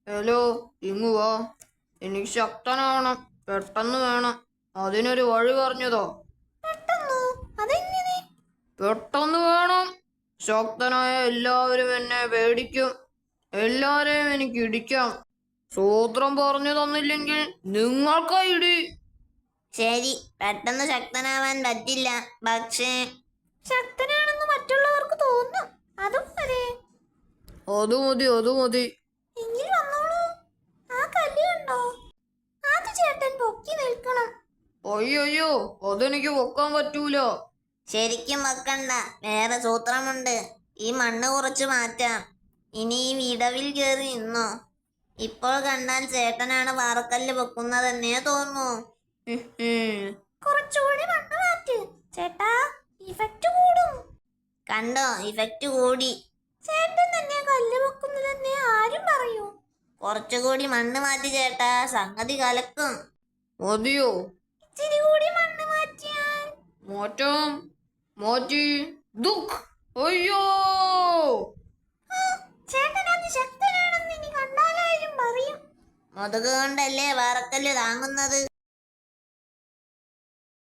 Hello, ഇങ്ങു വാ. എനിക്ക് ശക്തനാവണം, പെട്ടെന്ന് വേണം. അതിനൊരു വഴി പറഞ്ഞതോ. പെട്ടെന്നോ? അതെങ്ങനെ? പെട്ടെന്ന് വേണം. ശക്തനായ എല്ലാവരും എന്നെ പേടിക്കും. എല്ലാരെയും എനിക്ക് ഇടിക്കാം. സൂത്രം പറഞ്ഞു തന്നില്ലെങ്കിൽ നിങ്ങൾക്കാ ഇടി. ശരി, പെട്ടെന്ന് ശക്തനാവാൻ പറ്റില്ല. പക്ഷേ ശക്തനാണെന്ന് മറ്റുള്ളവർക്ക് തോന്നും. അതും വരെ. അത് മതി, അത് മതി. എങ്കിൽ വന്നോളൂ. ആ കല്ല് കണ്ടോ? അത് ചേട്ടൻ പൊക്കി നിൽക്കണം. അയ്യോ, അതെനിക്ക് പൊക്കാൻ പറ്റൂല. ശരിക്കും വെക്കണ്ട, വേറെ സൂത്രമുണ്ട്. ഈ മണ്ണ് കുറച്ച് മാറ്റാം. ഇനി ഈ വിടവിൽ കയറി നിന്നോ. ഇപ്പോൾ കണ്ടാൽ ചേട്ടനാണ് പാറക്കല്ല് പൊക്കുന്നതെന്നേ തോന്നൂ. കുറച്ചുകൂടി മണ്ണ് മാറ്റ് ചേട്ടാ, ഇഫക്റ്റ് കൂടും. കണ്ടോ, ഇഫക്റ്റ് കൂടി. ചേട്ടൻ തന്നെ കല്ല് പൊക്കുന്നതെന്നേ ആരും പറയൂ. കുറച്ചുകൂടി മണ്ണ് മാറ്റി ചേട്ടാ, സംഗതി കലക്കും. മതിയോ? ഇച്ചിരി കൂടി മണ്ണ് മാറ്റിയാൽ. മാറ്റാം. മാറ്റി. ദുഃഖ്. അയ്യോ, ചേട്ടൻ അതിശക്തനാണെന്ന് ഇനി കണ്ടാലാരും പറയും. മുതുക് കൊണ്ടല്ലേ പാറക്കല്ല് താങ്ങുന്നത്.